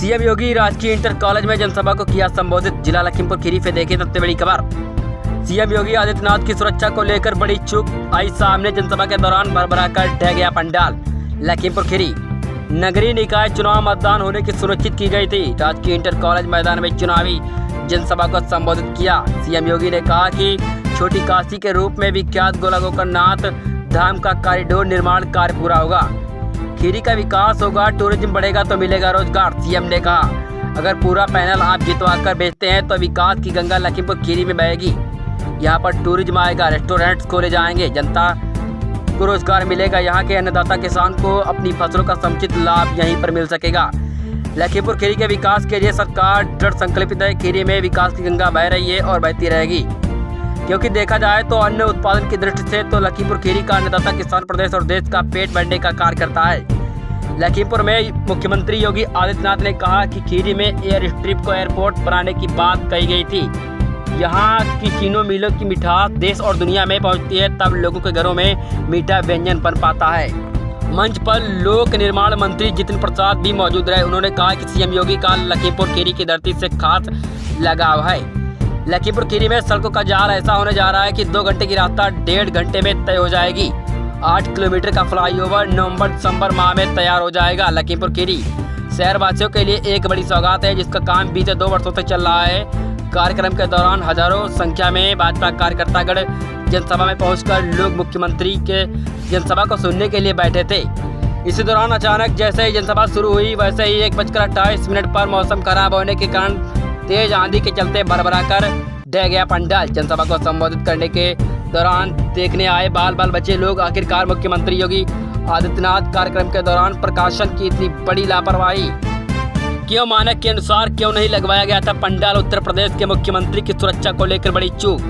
CM योगी राजकीय inter college में जनसभा को किया संबोधित। जिला लखीमपुर खीरी से देखी सबसे बड़ी खबर। सीएम योगी आदित्यनाथ की सुरक्षा को लेकर बड़ी चूक आई सामने। जनसभा के दौरान भरभरा कर ढह गया पंडाल। लखीमपुर खीरी नगरीय निकाय चुनाव मतदान होने की सुनिश्चित की गई थी। राजकीय इंटर कॉलेज मैदान में चुनावी जनसभा को संबोधित किया। सीएम योगी ने कहा कि छोटी काशी के रूप में विख्यात गोला गोकर्णनाथ धाम का कॉरिडोर निर्माण कार्य पूरा होगा। खीरी का विकास होगा, टूरिज्म बढ़ेगा तो मिलेगा रोजगार। सीएम ने कहा अगर पूरा पैनल आप जितवा कर बेचते हैं तो विकास की गंगा लखीमपुर खीरी में बहेगी। यहाँ पर टूरिज्म आएगा, रेस्टोरेंट्स खोले जाएंगे, जनता को रोजगार मिलेगा। यहाँ के अन्नदाता किसान को अपनी फसलों का समुचित लाभ यहीं पर मिल सकेगा। लखीमपुर खीरी के विकास के लिए सरकार दृढ़ संकल्पित है। खीरी में विकास की गंगा बह रही है और बहती रहेगी, क्योंकि देखा जाए तो अन्न उत्पादन की दृष्टि से तो लखीमपुर खीरी का अन्नदाता किसान प्रदेश और देश का पेट भरने का कार्य करता है। लखीमपुर में मुख्यमंत्री योगी आदित्यनाथ ने कहा कि खीरी में एयर स्ट्रिप को एयरपोर्ट बनाने की बात कही गई थी। यहाँ की चीनों मिलों की मिठास देश और दुनिया में पहुँचती है, तब लोगों के घरों में मीठा व्यंजन बन पाता है। मंच पर लोक निर्माण मंत्री जितिन प्रसाद भी मौजूद रहे। उन्होंने कहा कि सीएम योगी का लखीमपुर खीरी की धरती से खास लगाव है। लखीमपुर खीरी में सड़कों का जाल ऐसा होने जा रहा है कि 2 घंटे की रास्ता 1.5 घंटे में तय हो जाएगी। 8 किलोमीटर का फ्लाईओवर नवंबर-दिसंबर माह में तैयार हो जाएगा। लखीमपुर खीरी शहरवासियों के लिए एक बड़ी सौगात है, जिसका काम बीते 2 वर्षों से चल रहा है। कार्यक्रम के दौरान हजारों संख्या में भाजपा कार्यकर्तागण जनसभा में पहुंचकर लोग मुख्यमंत्री के जनसभा को सुनने के लिए बैठे थे। इसी दौरान अचानक जैसे ही जनसभा शुरू हुई वैसे ही 1:28 पर मौसम खराब होने के कारण तेज आंधी के चलते भरभरा कर ढह गया पंडाल। जनसभा को संबोधित करने के दौरान देखने आए बाल बच्चे लोग आखिरकार मुख्यमंत्री योगी आदित्यनाथ कार्यक्रम के दौरान प्रकाशन की इतनी बड़ी लापरवाही क्यों? मानक के अनुसार क्यों नहीं लगवाया गया था पंडाल? उत्तर प्रदेश के मुख्यमंत्री की सुरक्षा को लेकर बड़ी चूक।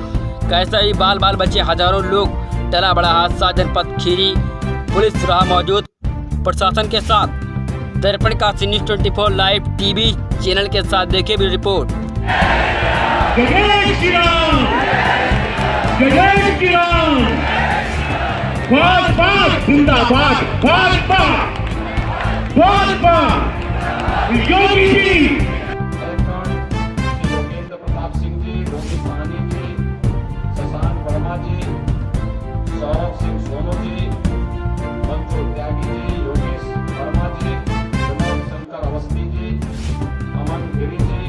कैसे ही बाल बच्चे हजारों लोग, टला बड़ा हादसा। जनपद खीरी पुलिस रहा मौजूद प्रशासन के साथ। दर्पण का न्यूज़ 24 लाइव टीवी चैनल के साथ देखे भी रिपोर्ट। जय श्री राम, जय श्री राम। भाजपा जिंदाबाद, भाजपा भाजपा योगी जी। योगेंद्र प्रताप सिंह जी, रोहित सहनी जी, शशांक वर्मा जी, सौरभ सिंह सोनू जी, मंजूर त्यागी जी, योगेश वर्मा जी, विनोद शंकर अवस्थी जी, अमन गिरी जी,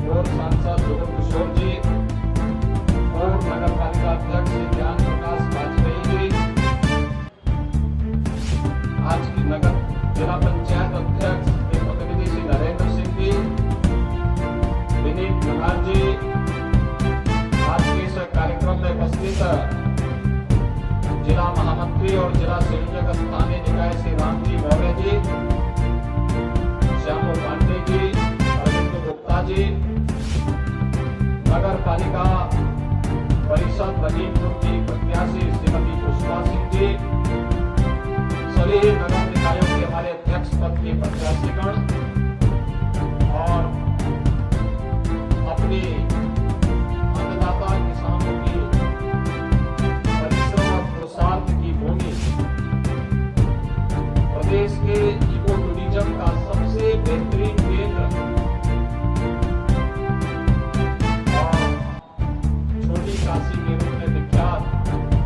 और सांसद जुगल किशोर जी, और नगर पालिका अध्यक्ष ज्ञान प्रकाश वाजपेयी जी, आज की नगर जिला पंचायत अध्यक्ष के प्रतिनिधि श्री नरेंद्र सिंह जी, विनीत नगर जी, आज के इस कार्यक्रम में उपस्थित जिला महामंत्री और जिला संयोजक स्थानीय निकाय श्री राम जी मौर्य जी, श्यामो पांडे जी, अरविंद गुप्ता जी, नगर पालिका परिषद लखीमपुर की प्रत्याशी श्रीमती पुष्पा सिंह जी, सभी नगर निकायों के हमारे अध्यक्ष पद के प्रत्याशीगण और अपनी अन्नदाता किसानों की परिश्रम और पुरुषार्थ की भूमि, प्रदेश के इको टूरिज्म का सबसे बेहतरीन केंद्र और छोटी काशी के रूप में विख्यात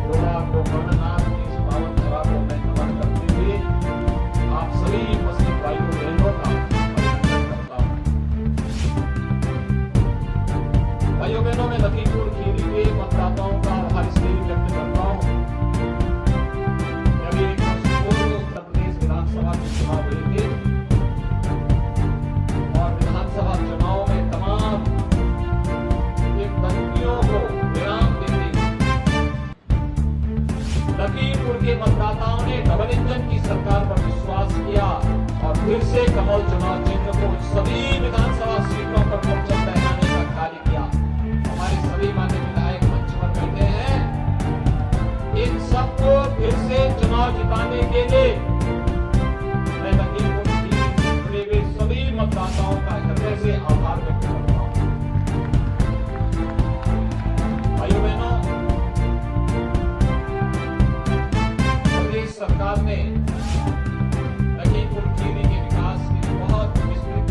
गोला गोकर्णनाथ की इस पावन धरा को मैं नमन करते हुए आप सभी उपस्थित भाइयों बहनों का अभिनंदन करता हूं। भाइयों बहनों, मैं लखीमपुर खीरी के मतदाताओं का आभार इसलिए व्यक्त करता हूं, जब एक वर्ष पूर्व उत्तर प्रदेश विधानसभा के चुनाव हुए थे और विधानसभा चुनाव में तमाम धमकियों को विराम देते लखीमपुर के मतदाताओं ने डबल इंजन की सरकार पर विश्वास किया और फिर से कमल चुनाव चिन्ह को सभी विधानसभा सीटों पर परचम लहराने का कार्य किया। हमारे सभी मान्य विधायक मंच पर बैठे हैं, इन सबको फिर से चुनाव जिताने के लिए मैं लखीमपुर खीरी से जुड़े हुए सभी मतदाताओं का हृदय से आभार व्यक्त करता हूं। भाइयों बहनों, प्रदेश सरकार ने लखीमपुर खीरी के विकास की बहुत विस्तृत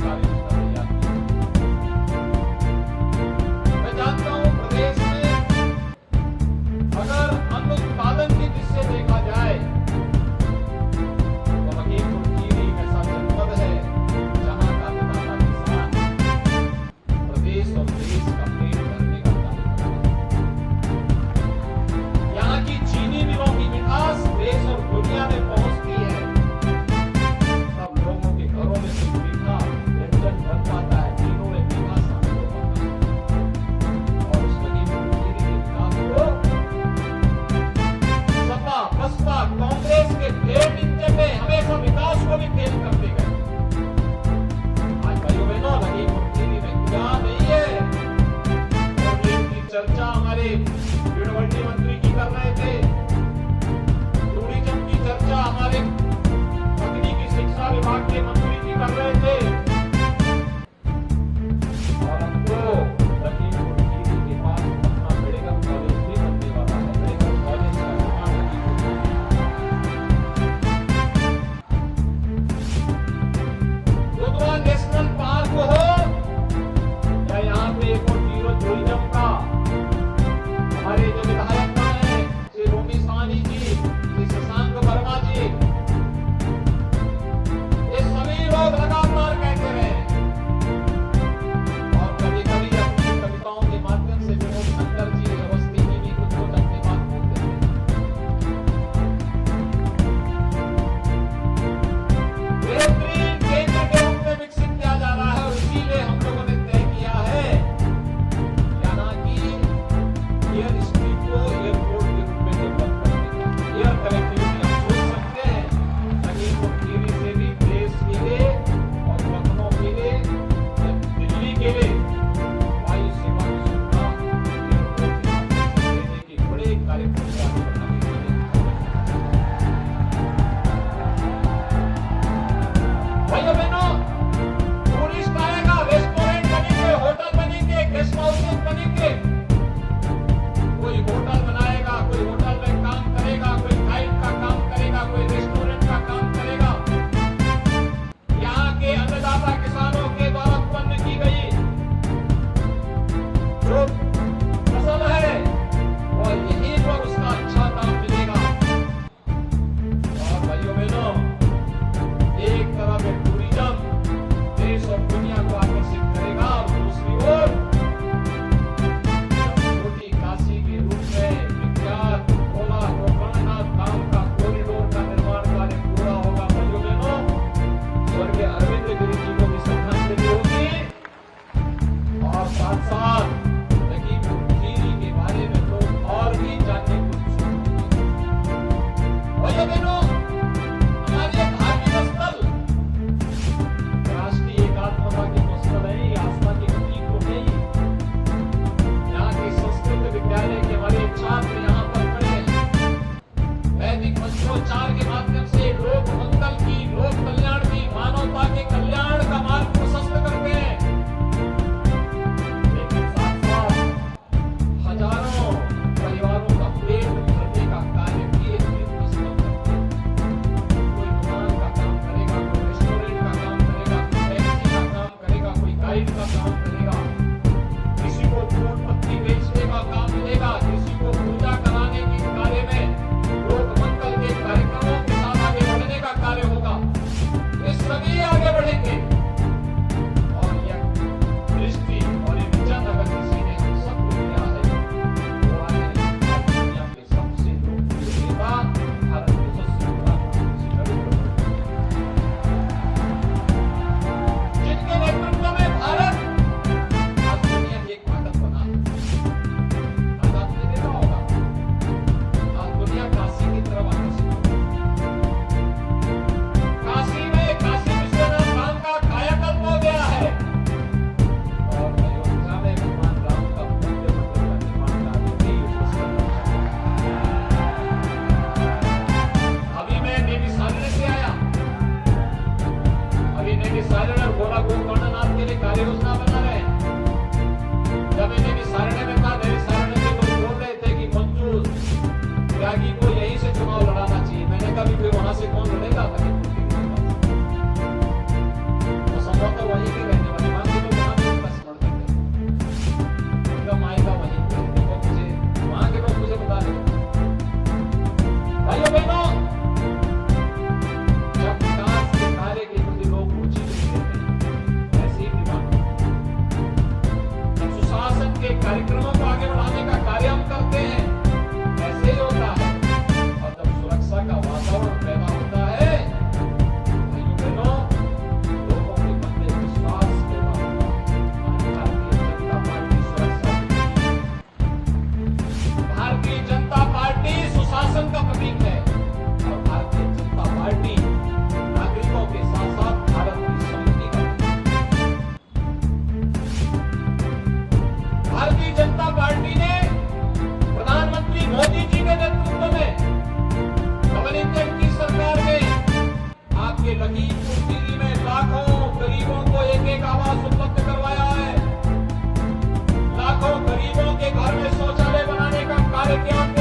हमारे ज्ञान